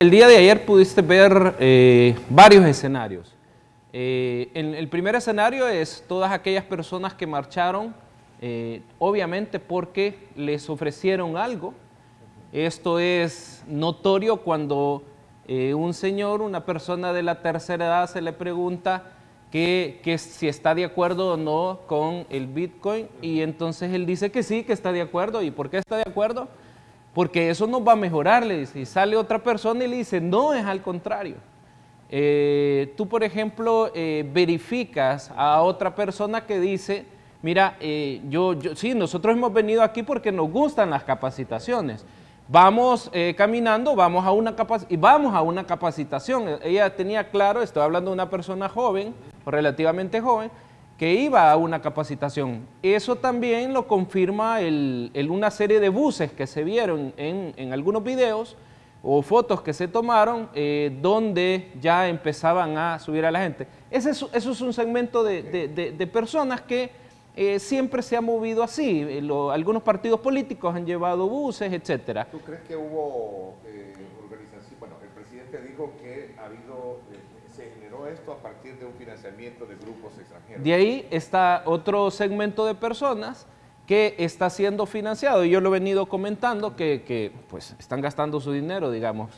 El día de ayer pudiste ver varios escenarios. El primer escenario es todas aquellas personas que marcharon, obviamente porque les ofrecieron algo. Esto es notorio cuando un señor, una persona de la tercera edad, se le pregunta que si está de acuerdo o no con el Bitcoin, y entonces él dice que sí, que está de acuerdo. ¿Y por qué está de acuerdo? Porque eso nos va a mejorar, le dice. Y sale otra persona y le dice, no, es al contrario. Tú, por ejemplo, verificas a otra persona que dice, mira, sí, nosotros hemos venido aquí porque nos gustan las capacitaciones. Vamos caminando, vamos a una capacitación. Ella tenía claro, estoy hablando de una persona joven, o relativamente joven, que iba a una capacitación. Eso también lo confirma una serie de buses que se vieron en algunos videos o fotos que se tomaron donde ya empezaban a subir a la gente. Eso es un segmento de personas que siempre se ha movido así. Algunos partidos políticos han llevado buses, etc. ¿Tú crees que hubo organización? Bueno, el presidente dijo que se generó esto a partir de un financiamiento de grupos extranjeros. De ahí está otro segmento de personas que está siendo financiado, y yo lo he venido comentando, que pues están gastando su dinero, digamos,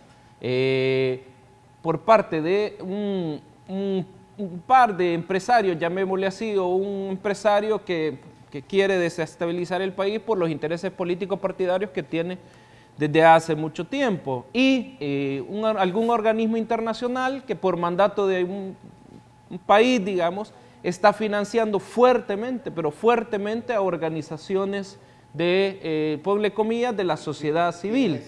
por parte de un par de empresarios, llamémosle así, o un empresario que quiere desestabilizar el país por los intereses políticos partidarios que tiene desde hace mucho tiempo, y algún organismo internacional que por mandato de un país, digamos, está financiando fuertemente, pero fuertemente, a organizaciones ponle comillas, de la sociedad civil.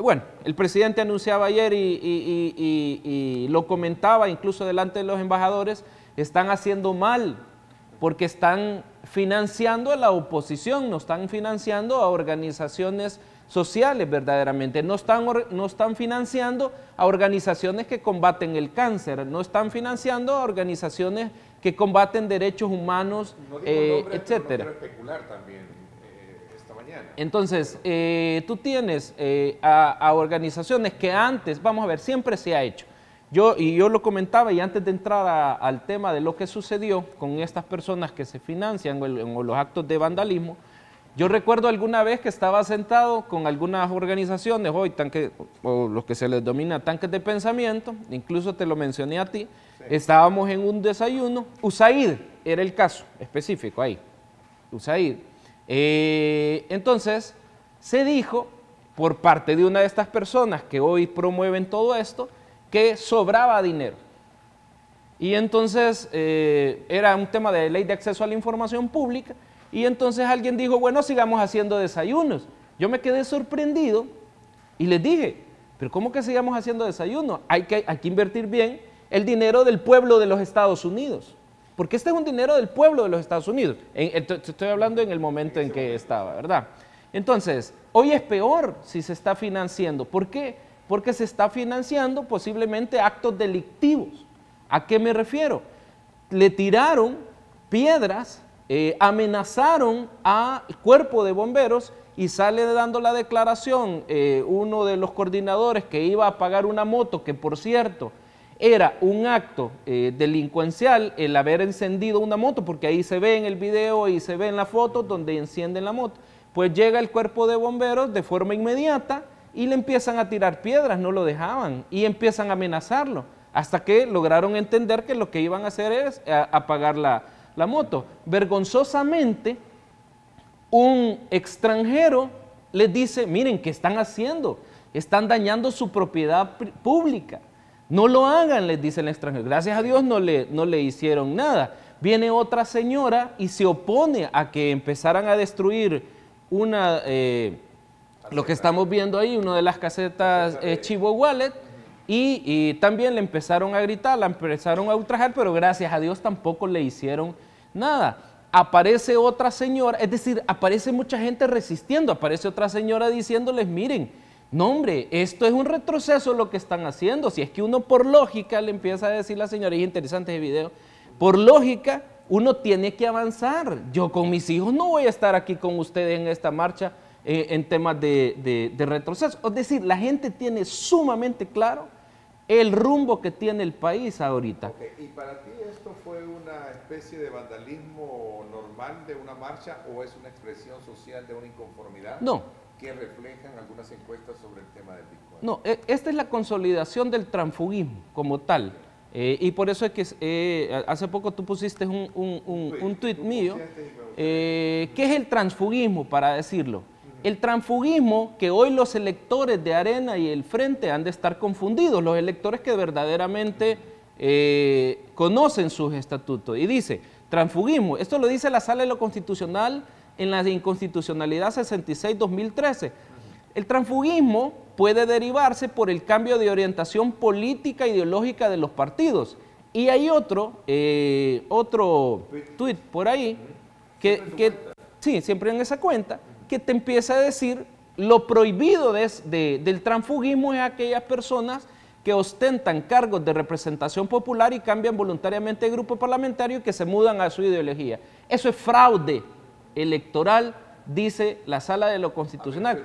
Bueno, el presidente anunciaba ayer y lo comentaba incluso delante de los embajadores, están haciendo mal porque están financiando a la oposición, no están financiando a organizaciones sociales verdaderamente, no están financiando a organizaciones que combaten el cáncer, no están financiando a organizaciones que combaten derechos humanos, etcétera. Especular también esta mañana. Entonces, tú tienes a organizaciones que antes, vamos a ver, siempre se ha hecho. Yo lo comentaba, y antes de entrar al tema de lo que sucedió con estas personas que se financian o los actos de vandalismo, yo recuerdo alguna vez que estaba sentado con algunas organizaciones, hoy o los que se les denomina tanques de pensamiento, incluso te lo mencioné a ti, sí. Estábamos en un desayuno, USAID era el caso específico ahí, USAID. Entonces, se dijo por parte de una de estas personas que hoy promueven todo esto, que sobraba dinero. Y entonces era un tema de ley de acceso a la información pública, y entonces alguien dijo, bueno, sigamos haciendo desayunos. Yo me quedé sorprendido y les dije, pero ¿cómo que sigamos haciendo desayunos? Hay que invertir bien el dinero del pueblo de los Estados Unidos, porque este es un dinero del pueblo de los Estados Unidos. Estoy hablando en el momento en que estaba, ¿verdad? Entonces, hoy es peor si se está financiando. ¿Por qué? Porque se está financiando posiblemente actos delictivos. ¿A qué me refiero? Le tiraron piedras, amenazaron al cuerpo de bomberos, y sale dando la declaración uno de los coordinadores que iba a pagar una moto, que por cierto era un acto delincuencial el haber encendido una moto, porque ahí se ve en el video y se ve en la foto donde encienden la moto. Pues llega el cuerpo de bomberos de forma inmediata y le empiezan a tirar piedras, no lo dejaban, y empiezan a amenazarlo, hasta que lograron entender que lo que iban a hacer es apagar la moto. Vergonzosamente, un extranjero les dice, miren, ¿qué están haciendo? Están dañando su propiedad pública. No lo hagan, les dice el extranjero. Gracias a Dios no le hicieron nada. Viene otra señora y se opone a que empezaran a destruir lo que estamos viendo ahí, una de las casetas Chivo Wallet, y también le empezaron a gritar, la empezaron a ultrajar, pero gracias a Dios tampoco le hicieron nada. Aparece otra señora, es decir, aparece mucha gente resistiendo, aparece otra señora diciéndoles, miren, no hombre, esto es un retroceso lo que están haciendo. Si es que uno por lógica, le empieza a decir la señora, y es interesante el video, por lógica uno tiene que avanzar. Yo con mis hijos no voy a estar aquí con ustedes en esta marcha en temas de retroceso. Es decir, la gente tiene sumamente claro el rumbo que tiene el país ahorita. Okay. ¿Y para ti esto fue una especie de vandalismo normal de una marcha o es una expresión social de una inconformidad? No. Que reflejan algunas encuestas sobre el tema del Bitcoin. No, esta es la consolidación del transfugismo como tal. Y por eso es que hace poco tú pusiste un tuit mío. ¿Qué es el transfugismo, para decirlo? El transfugismo, que hoy los electores de Arena y el Frente han de estar confundidos, los electores que verdaderamente conocen sus estatutos. Y dice, transfugismo, esto lo dice la Sala de lo Constitucional en la inconstitucionalidad 66-2013. El transfugismo puede derivarse por el cambio de orientación política e ideológica de los partidos. Y hay otro tuit por ahí, sí, siempre en esa cuenta, que te empieza a decir lo prohibido del transfugismo es aquellas personas que ostentan cargos de representación popular y cambian voluntariamente de grupo parlamentario y que se mudan a su ideología. Eso es fraude electoral, dice la Sala de lo Constitucional.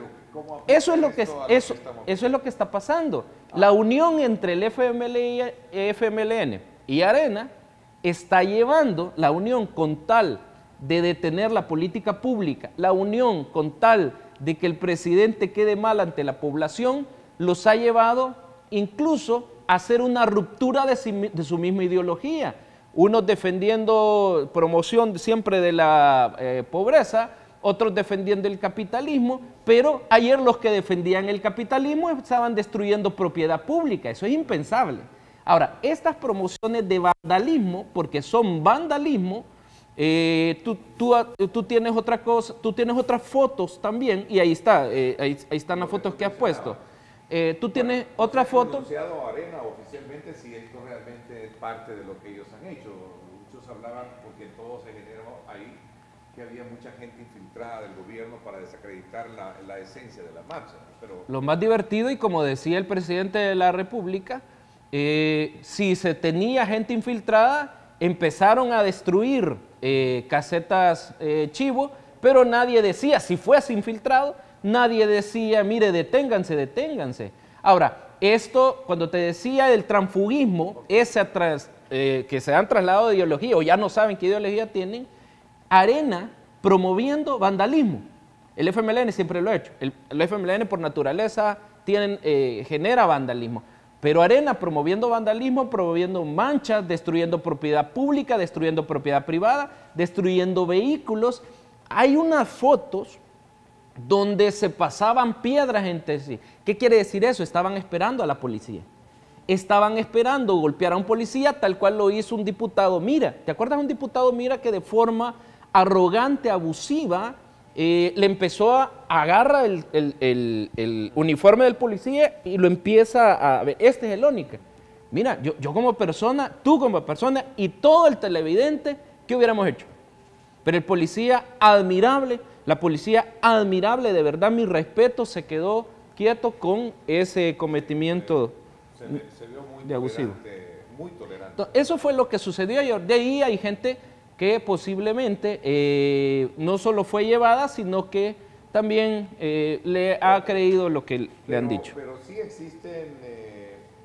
Eso es lo que está pasando. La unión entre el FMLN y Arena está llevando la unión con tal de detener la política pública, la unión con tal de que el presidente quede mal ante la población, los ha llevado incluso a hacer una ruptura de su misma ideología. Unos defendiendo promoción siempre de la pobreza, otros defendiendo el capitalismo, pero ayer los que defendían el capitalismo estaban destruyendo propiedad pública. Eso es impensable. Ahora, estas promociones de vandalismo, porque son vandalismo, tú tienes otra cosa, tú tienes otras fotos también, y ahí están las fotos que has puesto. Tú tienes otra foto. Anunciado Arena oficialmente si esto realmente es parte de lo que ellos han hecho. Muchos hablaban, porque todo se generó ahí, que había mucha gente infiltrada del gobierno para desacreditar la esencia de la marcha. Pero lo más divertido, y como decía el presidente de la República, si se tenía gente infiltrada, empezaron a destruir casetas chivo, pero nadie decía, si fuese infiltrado, nadie decía, mire, deténganse, deténganse. Ahora, esto, cuando te decía del transfugismo, que se han trasladado de ideología, o ya no saben qué ideología tienen, Arena promoviendo vandalismo. El FMLN siempre lo ha hecho. El FMLN por naturaleza genera vandalismo. Pero Arena promoviendo vandalismo, promoviendo manchas, destruyendo propiedad pública, destruyendo propiedad privada, destruyendo vehículos. Hay unas fotos donde se pasaban piedras entre sí. ¿Qué quiere decir eso? Estaban esperando a la policía. Estaban esperando golpear a un policía tal cual lo hizo un diputado Mira. ¿Te acuerdas de un diputado Mira que de forma arrogante, abusiva, le empezó a agarrar el uniforme del policía y lo empieza a ver? Este es el ONICA. Mira, yo como persona, tú como persona y todo el televidente, ¿qué hubiéramos hecho? Pero el policía admirable, la policía admirable, de verdad mi respeto, se quedó quieto con ese cometimiento de abusivo. Muy tolerante. Entonces, eso fue lo que sucedió ayer. De ahí hay gente que posiblemente no solo fue llevada, sino que también le ha creído lo que le han dicho. Pero sí existe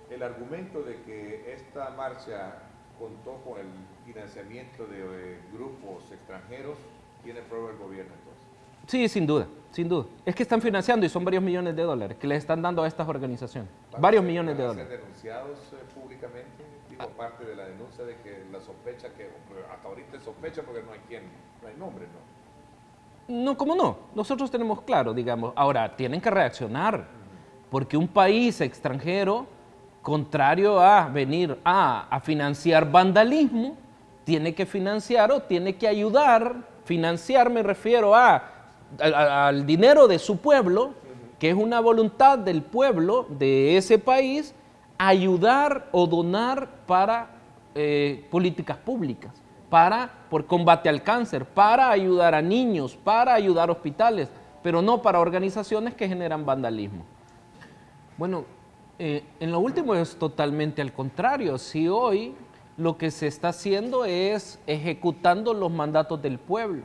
el argumento de que esta marcha contó con el financiamiento de grupos extranjeros. ¿Tiene prueba el gobierno entonces? Sí, sin duda, sin duda. Es que están financiando y son varios millones de dólares que les están dando a estas organizaciones. Varios millones de dólares. ¿Van a ser denunciados públicamente? Digo, parte de la denuncia de que la sospecha, que hasta ahorita es sospecha porque no hay nombre, ¿no? No, ¿cómo no? Nosotros tenemos claro, digamos. Ahora, tienen que reaccionar, porque un país extranjero, contrario a venir a financiar vandalismo, tiene que financiar o tiene que ayudar. Financiar me refiero al dinero de su pueblo, que es una voluntad del pueblo de ese país, ayudar o donar para políticas públicas, por combate al cáncer, para ayudar a niños, para ayudar a hospitales, pero no para organizaciones que generan vandalismo. Bueno, en lo último es totalmente al contrario. Si hoy lo que se está haciendo es ejecutando los mandatos del pueblo,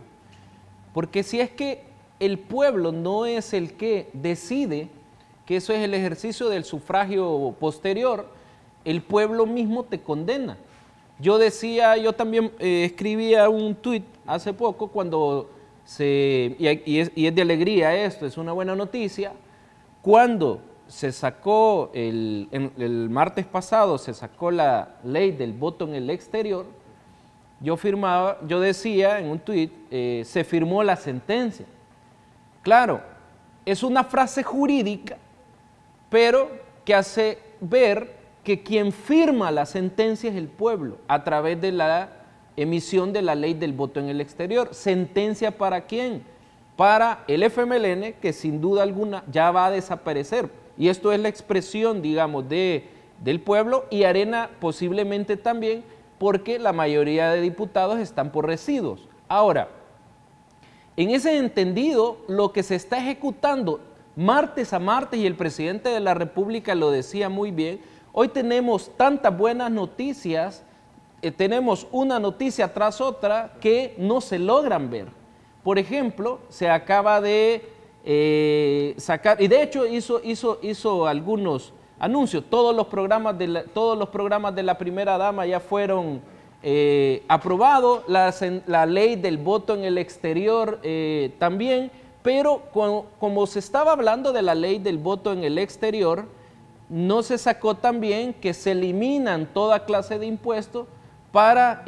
porque si es que el pueblo no es el que decide, que eso es el ejercicio del sufragio posterior, el pueblo mismo te condena. Yo también escribía un tuit hace poco cuando y es de alegría esto, es una buena noticia, cuando se sacó, el martes pasado se sacó la ley del voto en el exterior, yo decía en un tuit, se firmó la sentencia. Claro, es una frase jurídica, pero que hace ver que quien firma la sentencia es el pueblo a través de la emisión de la ley del voto en el exterior. ¿Sentencia para quién? Para el FMLN, que sin duda alguna ya va a desaparecer. Y esto es la expresión, digamos, del pueblo, y Arena posiblemente también, porque la mayoría de diputados están por residuos. Ahora, en ese entendido, lo que se está ejecutando martes a martes, y el presidente de la República lo decía muy bien, hoy tenemos tantas buenas noticias, tenemos una noticia tras otra que no se logran ver. Por ejemplo, se acaba de sacar, y de hecho hizo algunos anuncios, todos los programas de la primera dama ya fueron aprobados, la ley del voto en el exterior también, pero como se estaba hablando de la ley del voto en el exterior, no se sacó también que se eliminan toda clase de impuestos para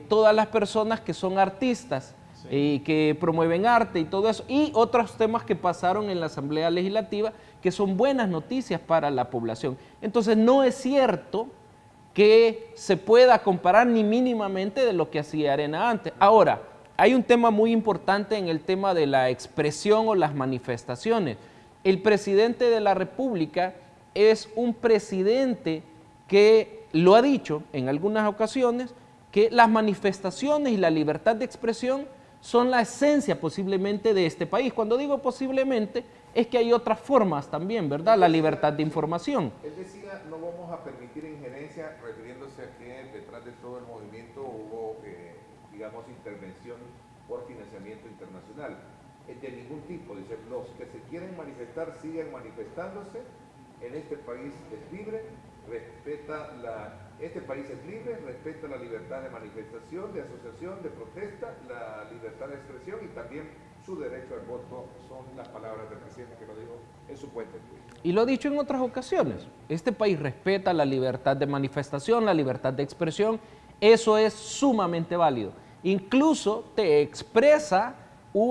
todas las personas que son artistas, y que promueven arte y todo eso, y otros temas que pasaron en la Asamblea Legislativa que son buenas noticias para la población. Entonces no es cierto que se pueda comparar ni mínimamente de lo que hacía Arena antes. Ahora, hay un tema muy importante en el tema de la expresión o las manifestaciones. El presidente de la República es un presidente que lo ha dicho en algunas ocasiones, que las manifestaciones y la libertad de expresión son la esencia posiblemente de este país. Cuando digo posiblemente, es que hay otras formas también, ¿verdad? La libertad de información. Él decía, no vamos a permitir injerencia, refiriéndose a que detrás de todo el movimiento hubo, digamos, intervención por financiamiento internacional. De ningún tipo, dice, los que se quieren manifestar siguen manifestándose, en este país es libre, este país es libre, respeta la libertad de manifestación, de asociación, de protesta, la libertad de expresión y también su derecho al voto, son las palabras del presidente que lo dijo en su cuenta. Y lo ha dicho en otras ocasiones, este país respeta la libertad de manifestación, la libertad de expresión, eso es sumamente válido. Incluso te expresa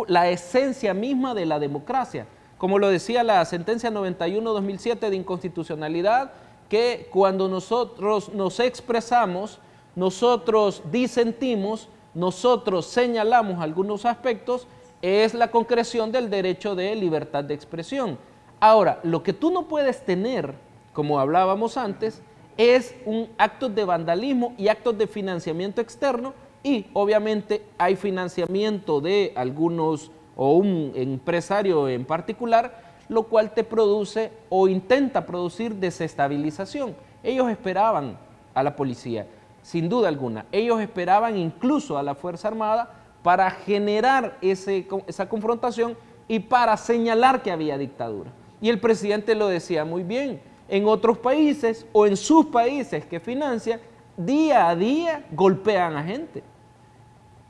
la esencia misma de la democracia, como lo decía la sentencia 91-2007 de inconstitucionalidad, que cuando nosotros nos expresamos, nosotros disentimos, nosotros señalamos algunos aspectos, es la concreción del derecho de libertad de expresión. Ahora, lo que tú no puedes tener, como hablábamos antes, es un acto de vandalismo y actos de financiamiento externo, y obviamente hay financiamiento de algunos o un empresario en particular, lo cual te produce o intenta producir desestabilización. Ellos esperaban a la policía, sin duda alguna. Ellos esperaban incluso a la Fuerza Armada para generar esa confrontación y para señalar que había dictadura. Y el presidente lo decía muy bien, en otros países o en sus países que financian, día a día golpean a gente.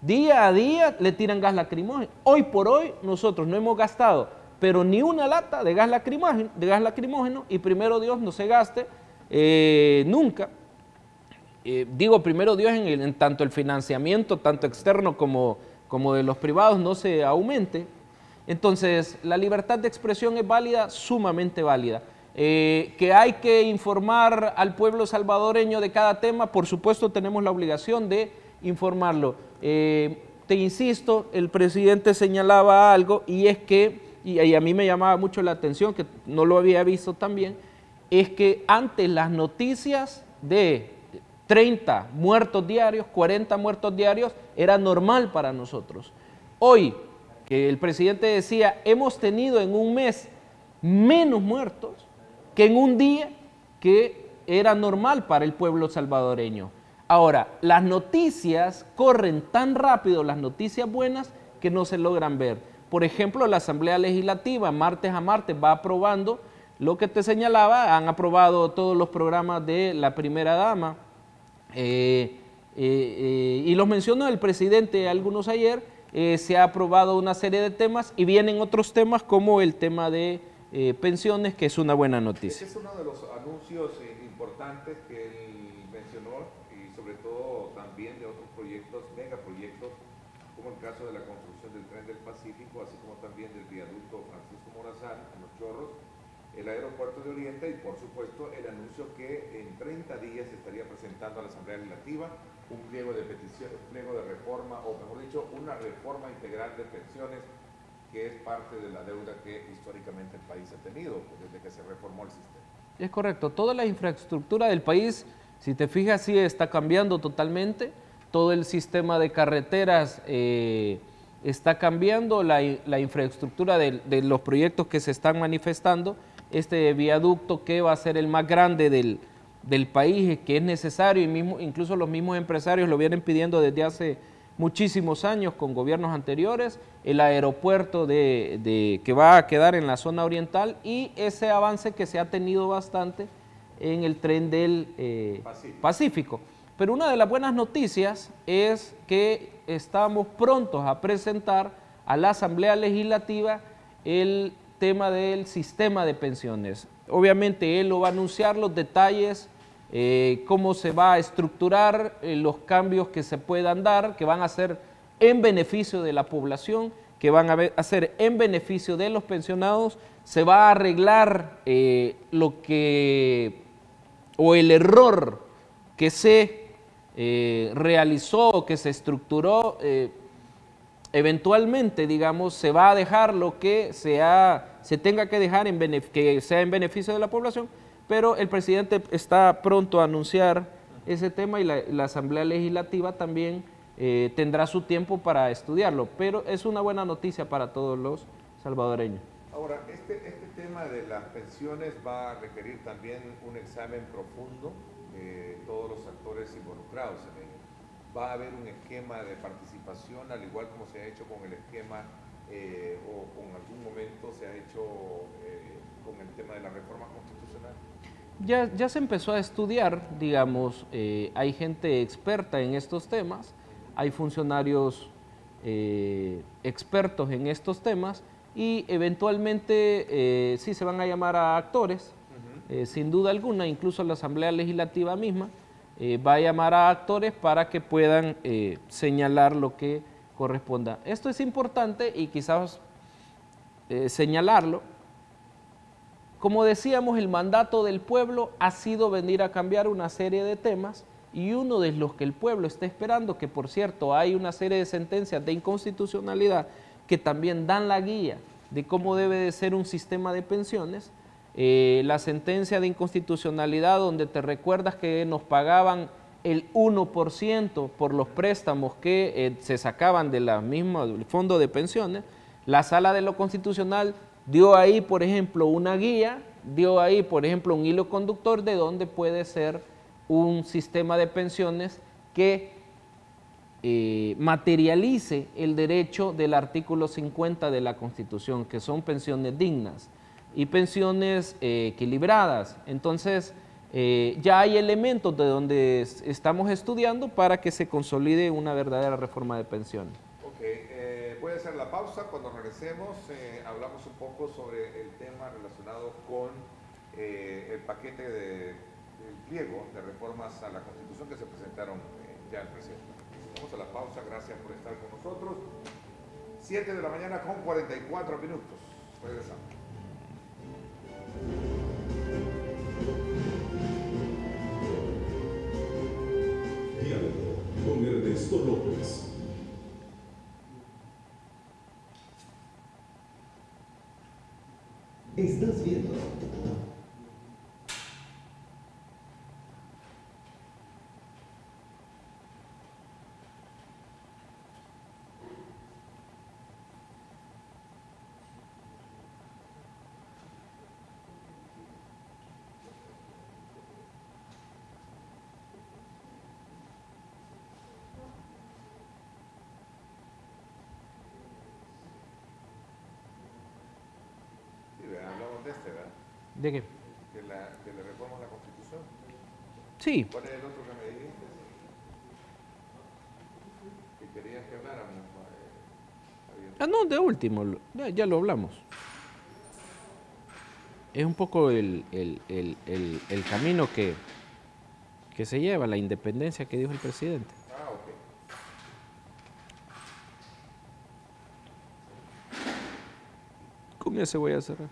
Día a día le tiran gas lacrimógeno. Hoy por hoy nosotros no hemos gastado, pero ni una lata de gas lacrimógeno, y primero Dios no se gaste nunca. Digo primero Dios en tanto el financiamiento, tanto externo como de los privados, no se aumente. Entonces, la libertad de expresión es válida, sumamente válida. Que hay que informar al pueblo salvadoreño de cada tema, por supuesto tenemos la obligación de informarlo. Te insisto, el presidente señalaba algo, y es que, y a mí me llamaba mucho la atención, que no lo había visto también, es que antes las noticias de 30 muertos diarios, 40 muertos diarios, era normal para nosotros. Hoy, que el presidente decía, hemos tenido en un mes menos muertos que en un día que era normal para el pueblo salvadoreño. Ahora, las noticias corren tan rápido, las noticias buenas, que no se logran ver. por ejemplo, la Asamblea Legislativa martes a martes va aprobando lo que te señalaba, han aprobado todos los programas de la primera dama, y los mencionó el presidente algunos ayer. Se ha aprobado una serie de temas y vienen otros temas como el tema de pensiones, que es una buena noticia. Ese es uno de los anuncios importantes que él mencionó, y sobre todo también de otros proyectos, megaproyectos, como el caso de la construcción del Tren del Pacífico, así como también del viaducto Francisco Morazán en Los Chorros, el aeropuerto de Oriente y por supuesto el anuncio que en 30 días se estaría presentando a la Asamblea Legislativa un pliego de petición, un pliego de reforma, o mejor dicho, una reforma integral de pensiones, que es parte de la deuda que históricamente el país ha tenido desde que se reformó el sistema. Es correcto, toda la infraestructura del país, si te fijas, sí está cambiando totalmente. Todo el sistema de carreteras está cambiando, la infraestructura de los proyectos que se están manifestando. Este viaducto que va a ser el más grande del país, que es necesario, y incluso los mismos empresarios lo vienen pidiendo desde hace muchísimos años con gobiernos anteriores, el aeropuerto que va a quedar en la zona oriental y ese avance que se ha tenido bastante en el tren del Pacífico. Pero una de las buenas noticias es que estamos prontos a presentar a la Asamblea Legislativa el tema del sistema de pensiones. Obviamente él lo va a anunciar, los detalles, cómo se va a estructurar, los cambios que se puedan dar, que van a ser en beneficio de la población, que van a ser en beneficio de los pensionados. Se va a arreglar el error que se realizó, que se estructuró. Eventualmente, digamos, se va a dejar lo que se tenga que dejar que sea en beneficio de la población, pero el presidente está pronto a anunciar ese tema y la Asamblea Legislativa también tendrá su tiempo para estudiarlo, pero es una buena noticia para todos los salvadoreños. Ahora, este tema de las pensiones va a requerir también un examen profundo de todos los actores involucrados en ello. Va a haber un esquema de participación, al igual como se ha hecho con el esquema, o con algún momento se ha hecho con el tema de la reforma constitucional. Ya se empezó a estudiar, digamos, hay gente experta en estos temas, hay funcionarios expertos en estos temas y eventualmente sí se van a llamar a actores, sin duda alguna, incluso la Asamblea Legislativa misma va a llamar a actores para que puedan señalar lo que corresponda. Esto es importante y quizás señalarlo. Como decíamos, el mandato del pueblo ha sido venir a cambiar una serie de temas y uno de los que el pueblo está esperando, que por cierto hay una serie de sentencias de inconstitucionalidad que también dan la guía de cómo debe de ser un sistema de pensiones. La sentencia de inconstitucionalidad donde te recuerdas que nos pagaban el 1% por los préstamos que se sacaban de la misma del fondo de pensiones. La Sala de lo Constitucional dio ahí, por ejemplo, una guía, dio ahí, por ejemplo, un hilo conductor de dónde puede ser un sistema de pensiones que materialice el derecho del artículo 50 de la Constitución, que son pensiones dignas y pensiones equilibradas. Entonces, ya hay elementos de donde estamos estudiando para que se consolide una verdadera reforma de pensiones. Ok, voy a hacer la pausa. Cuando regresemos, hablamos un poco sobre el tema relacionado con el paquete del pliego de reformas a la Constitución que se presentaron ya al presidente. Vamos a la pausa, gracias por estar con nosotros. 7 de la mañana con 44 minutos. Regresamos. Diálogo con Ernesto López. Estás viendo conteste, ¿verdad? ¿De qué? Que le reforma la Constitución. Sí. ¿Cuál es el otro que me dijiste? Que querías que habláramos. Javier. No, de último, ya lo hablamos. Es un poco el camino que se lleva, la independencia que dijo el presidente. Ah, ok. Con ese voy a cerrar.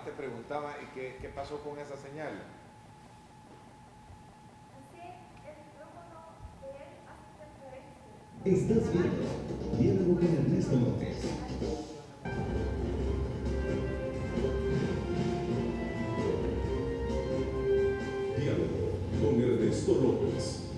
Te preguntaba, ¿y qué pasó con esa señal? Estás viendo Diálogo con Ernesto López. Diálogo con Ernesto López.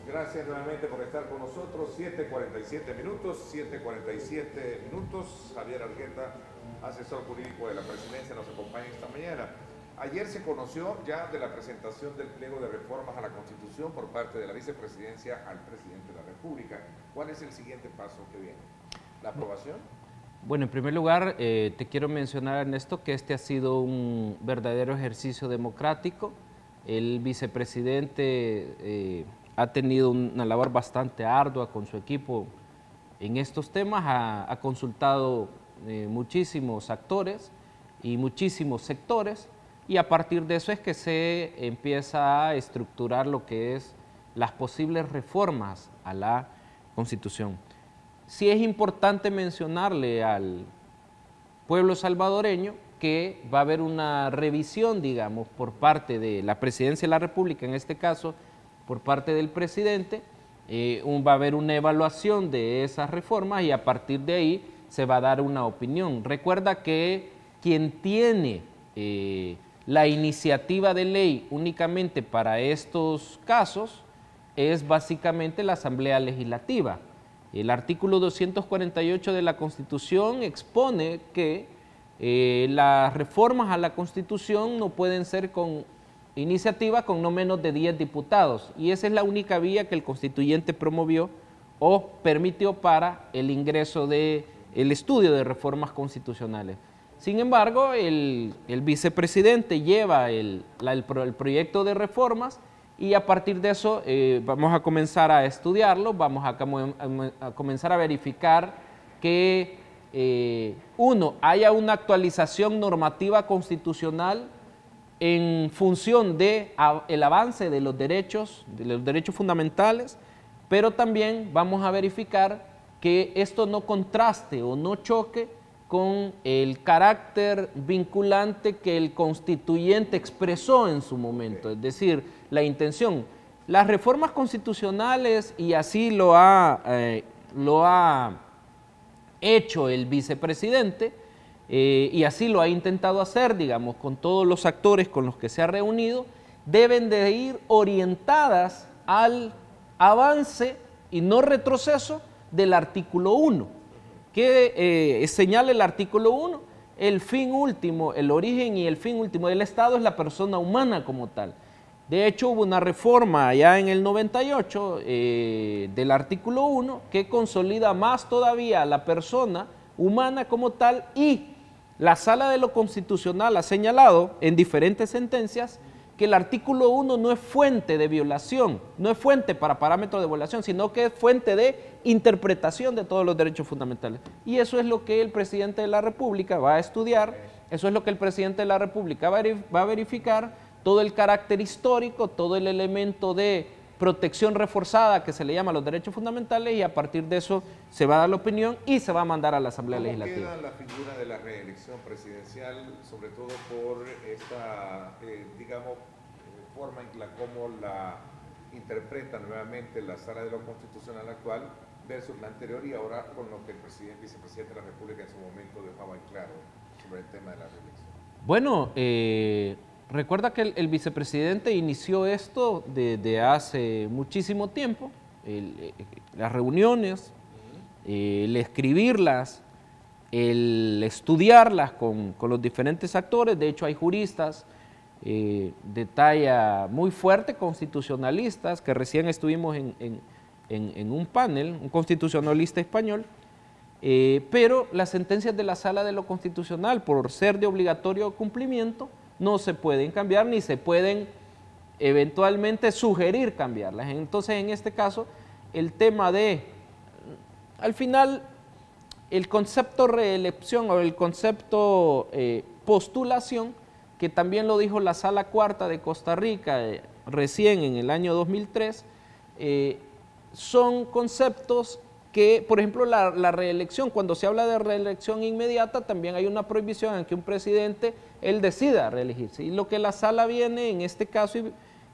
Gracias nuevamente por estar con nosotros. 7:47 minutos, 7:47 minutos. Javier Argueta, asesor jurídico de la presidencia, nos acompaña esta mañana. Ayer se conoció ya de la presentación del pliego de reformas a la Constitución por parte de la vicepresidencia al presidente de la República. ¿Cuál es el siguiente paso que viene? ¿La aprobación? Bueno, en primer lugar, te quiero mencionar, Ernesto, que este ha sido un verdadero ejercicio democrático. El vicepresidente ha tenido una labor bastante ardua con su equipo en estos temas, ha consultado muchísimos actores y muchísimos sectores, y a partir de eso es que se empieza a estructurar lo que es las posibles reformas a la Constitución. Sí es importante mencionarle al pueblo salvadoreño que va a haber una revisión, digamos, por parte de la Presidencia de la República, en este caso, por parte del presidente, va a haber una evaluación de esas reformas y a partir de ahí se va a dar una opinión. Recuerda que quien tiene la iniciativa de ley únicamente para estos casos es básicamente la Asamblea Legislativa. El artículo 248 de la Constitución expone que las reformas a la Constitución no pueden ser con iniciativa con no menos de 10 diputados, y esa es la única vía que el constituyente promovió o permitió para el ingreso del estudio de reformas constitucionales. Sin embargo, el vicepresidente lleva el proyecto de reformas y a partir de eso vamos a comenzar a estudiarlo, vamos a comenzar a verificar que haya una actualización normativa constitucional en función del avance de los derechos fundamentales, pero también vamos a verificar que esto no contraste o no choque con el carácter vinculante que el constituyente expresó en su momento, es decir, la intención. Las reformas constitucionales, y así lo ha hecho el vicepresidente, y así lo ha intentado hacer, digamos, con todos los actores con los que se ha reunido, deben de ir orientadas al avance y no retroceso del artículo 1. Que señala el artículo 1, el fin último, el origen y el fin último del Estado es la persona humana como tal. De hecho, hubo una reforma ya en el 98 del artículo 1 que consolida más todavía a la persona humana como tal, y la Sala de lo Constitucional ha señalado en diferentes sentencias que el artículo 1 no es fuente de violación, no es fuente para parámetros de violación, sino que es fuente de interpretación de todos los derechos fundamentales. Y eso es lo que el presidente de la República va a estudiar Eso es lo que el presidente de la República va a verificar, todo el carácter histórico, todo el elemento de protección reforzada que se le llama a los derechos fundamentales, y a partir de eso se va a dar la opinión y se va a mandar a la Asamblea Legislativa. ¿Cómo queda la figura de la reelección presidencial, sobre todo por esta, digamos, forma en cómo la interpreta nuevamente la Sala de lo Constitucional actual versus la anterior, y ahora con lo que el vicepresidente de la República en su momento dejaba en claro sobre el tema de la reelección? Bueno, recuerda que el vicepresidente inició esto desde hace muchísimo tiempo, las reuniones, el escribirlas, el estudiarlas con los diferentes actores. De hecho, hay juristas de talla muy fuerte, constitucionalistas, que recién estuvimos en un panel, un constitucionalista español, pero las sentencias de la Sala de lo Constitucional, por ser de obligatorio cumplimiento, no se pueden cambiar ni se pueden eventualmente sugerir cambiarlas. Entonces, en este caso, el tema de, al final, el concepto reelección o el concepto postulación, que también lo dijo la Sala Cuarta de Costa Rica recién en el año 2003, son conceptos que, por ejemplo, la reelección, cuando se habla de reelección inmediata, también hay una prohibición en que un presidente, él decida reelegirse. Y lo que la Sala viene en este caso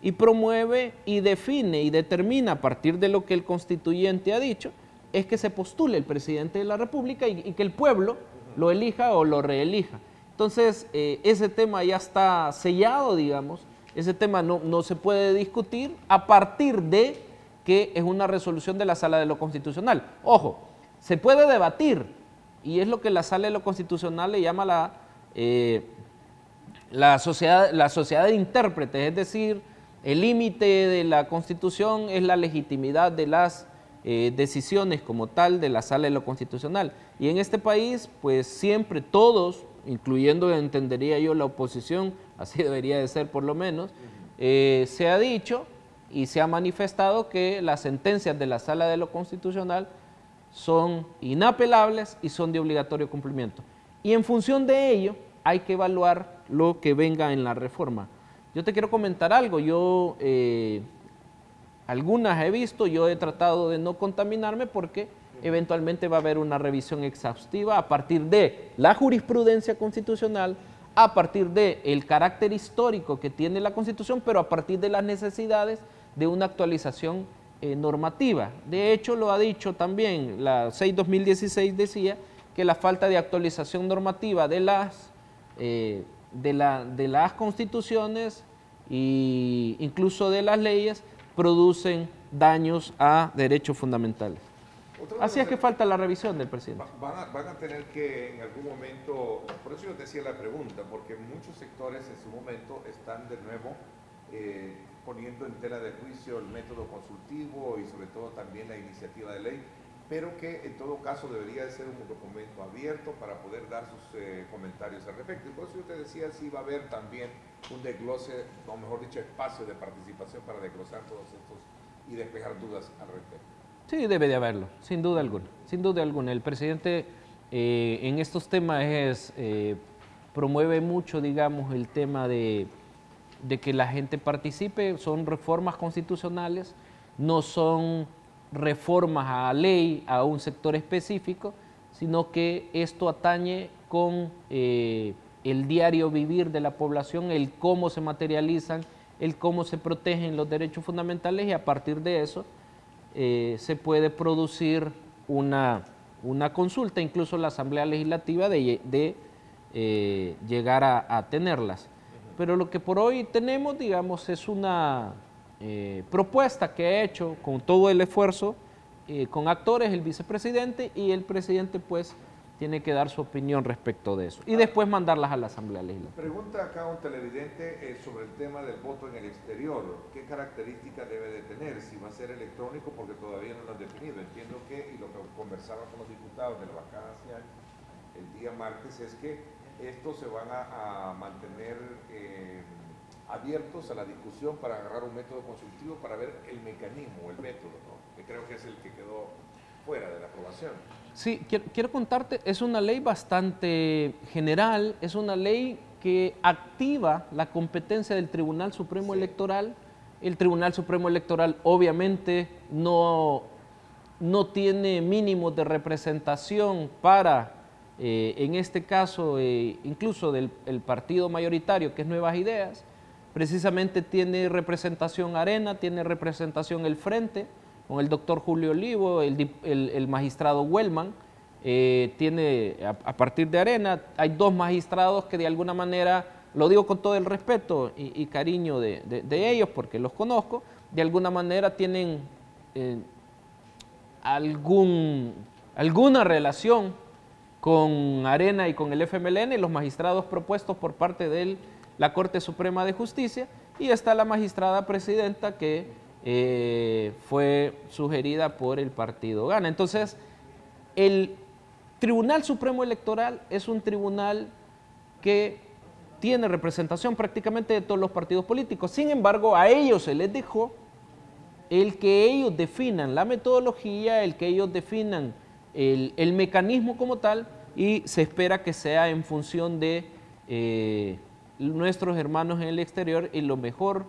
y promueve y define y determina a partir de lo que el constituyente ha dicho, es que se postule el presidente de la República y que el pueblo lo elija o lo reelija. Entonces, ese tema ya está sellado, digamos, ese tema no se puede discutir a partir de que es una resolución de la Sala de lo Constitucional. Ojo, se puede debatir, y es lo que la Sala de lo Constitucional le llama la sociedad de intérpretes, es decir, el límite de la Constitución es la legitimidad de las decisiones como tal de la Sala de lo Constitucional. Y en este país, pues siempre todos, incluyendo, entendería yo, la oposición, así debería de ser por lo menos, se ha dicho y se ha manifestado que las sentencias de la Sala de lo Constitucional son inapelables y son de obligatorio cumplimiento. Y en función de ello hay que evaluar lo que venga en la reforma. Yo te quiero comentar algo, yo algunas he visto, yo he tratado de no contaminarme porque eventualmente va a haber una revisión exhaustiva a partir de la jurisprudencia constitucional, a partir del carácter histórico que tiene la Constitución, pero a partir de las necesidades de una actualización normativa. De hecho, lo ha dicho también, la 6/2016 decía que la falta de actualización normativa de las constituciones e incluso de las leyes producen daños a derechos fundamentales. Así es que falta la revisión del presidente. Van a tener que en algún momento, por eso yo te hacía la pregunta, porque muchos sectores en su momento están de nuevo poniendo en tela de juicio el método consultivo y sobre todo también la iniciativa de ley, pero que en todo caso debería de ser un documento abierto para poder dar sus comentarios al respecto. Y por eso yo te decía si va a haber también un desglose, o mejor dicho, espacio de participación para desglosar todos estos y despejar dudas al respecto. Sí, debe de haberlo, sin duda alguna, sin duda alguna. El presidente en estos temas promueve mucho, digamos, el tema de que la gente participe. Son reformas constitucionales, no son reformas a ley, a un sector específico, sino que esto atañe con el diario vivir de la población, el cómo se materializan, el cómo se protegen los derechos fundamentales, y a partir de eso se puede producir una consulta, incluso la Asamblea Legislativa de llegar a tenerlas. Pero lo que por hoy tenemos, digamos, es una propuesta que ha hecho con todo el esfuerzo, con actores, el vicepresidente, y el presidente pues tiene que dar su opinión respecto de eso y después mandarlas a la Asamblea Legislativa. Pregunta acá un televidente sobre el tema del voto en el exterior. ¿Qué características debe de tener? Si va a ser electrónico, porque todavía no lo han definido. Entiendo que, y lo que conversaba con los diputados de la bancada el día martes, es que estos se van a mantener abiertos a la discusión para agarrar un método consultivo para ver el mecanismo, el método, ¿no? Que creo que es el que quedó fuera de la aprobación. Sí, quiero contarte, es una ley bastante general, es una ley que activa la competencia del Tribunal Supremo Electoral. El Tribunal Supremo Electoral obviamente no tiene mínimos de representación para, en este caso, incluso del partido mayoritario, que es Nuevas Ideas. Precisamente tiene representación Arena, tiene representación El Frente, con el doctor Julio Olivo, el magistrado Wellman. Tiene, a partir de Arena, hay dos magistrados que de alguna manera, lo digo con todo el respeto y cariño de ellos, porque los conozco, de alguna manera tienen alguna relación con Arena y con el FMLN, los magistrados propuestos por parte de la Corte Suprema de Justicia, y está la magistrada presidenta que fue sugerida por el partido Gana. Entonces, el Tribunal Supremo Electoral es un tribunal que tiene representación prácticamente de todos los partidos políticos. Sin embargo, a ellos se les dejó el que ellos definan la metodología, el que ellos definan el mecanismo como tal, y se espera que sea en función de nuestros hermanos en el exterior y lo mejor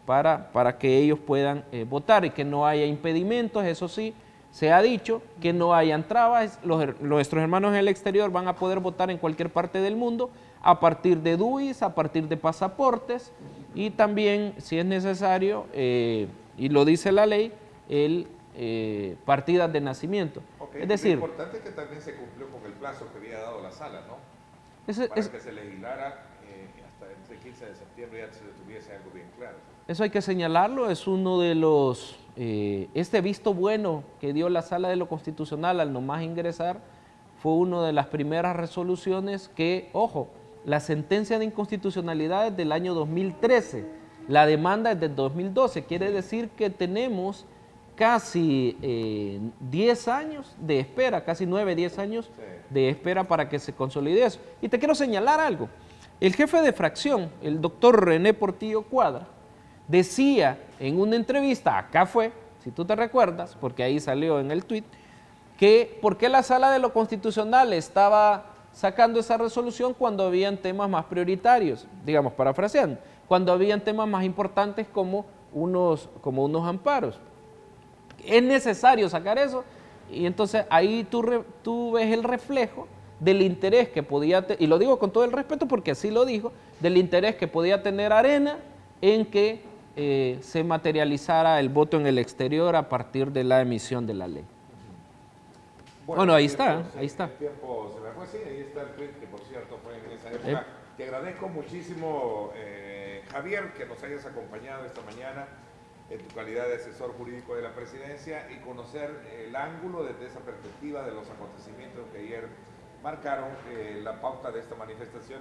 para que ellos puedan votar y que no haya impedimentos. Eso sí, se ha dicho que no hayan trabas. Nuestros hermanos en el exterior van a poder votar en cualquier parte del mundo a partir de DUIs, a partir de pasaportes y también, si es necesario, y lo dice la ley, partidas de nacimiento. Okay. Es decir, lo importante es que también se cumplió con el plazo que había dado la sala, ¿no? Para que se legislara hasta el 15 de septiembre ya se tuviese algo bien claro. Eso hay que señalarlo, es uno de los, este visto bueno que dio la Sala de lo Constitucional al nomás ingresar, fue una de las primeras resoluciones que, ojo, la sentencia de inconstitucionalidad es del año 2013, la demanda es del 2012, quiere decir que tenemos casi 10 años de espera, casi 9, 10 años de espera para que se consolide eso. Y te quiero señalar algo, el jefe de fracción, el doctor René Portillo Cuadra, decía en una entrevista, acá fue, si tú te recuerdas, porque ahí salió en el tuit, que por qué la Sala de lo Constitucional estaba sacando esa resolución cuando habían temas más prioritarios, digamos, parafraseando, cuando habían temas más importantes como unos amparos. Es necesario sacar eso, y entonces ahí tú ves el reflejo del interés que podía, y lo digo con todo el respeto porque así lo dijo, del interés que podía tener Arena en que se materializara el voto en el exterior a partir de la emisión de la ley. Bueno, ahí está, ahí está. El tiempo se me fue, sí, ahí está el tweet, que por cierto fue en esa época. Te agradezco muchísimo, Javier, que nos hayas acompañado esta mañana en tu calidad de asesor jurídico de la presidencia y conocer el ángulo desde esa perspectiva de los acontecimientos que ayer marcaron la pauta de esta manifestación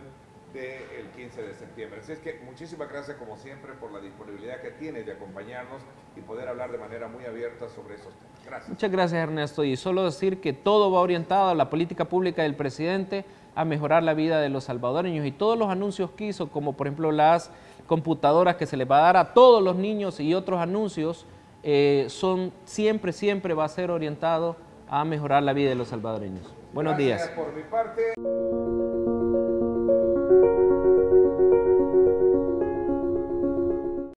del 15 de septiembre. Así es que muchísimas gracias como siempre por la disponibilidad que tienes de acompañarnos y poder hablar de manera muy abierta sobre esos temas. Gracias. Muchas gracias, Ernesto, y solo decir que todo va orientado a la política pública del presidente a mejorar la vida de los salvadoreños, y todos los anuncios que hizo, como por ejemplo las computadoras que se les va a dar a todos los niños y otros anuncios, son siempre va a ser orientado a mejorar la vida de los salvadoreños. Buenos días. Gracias por mi parte.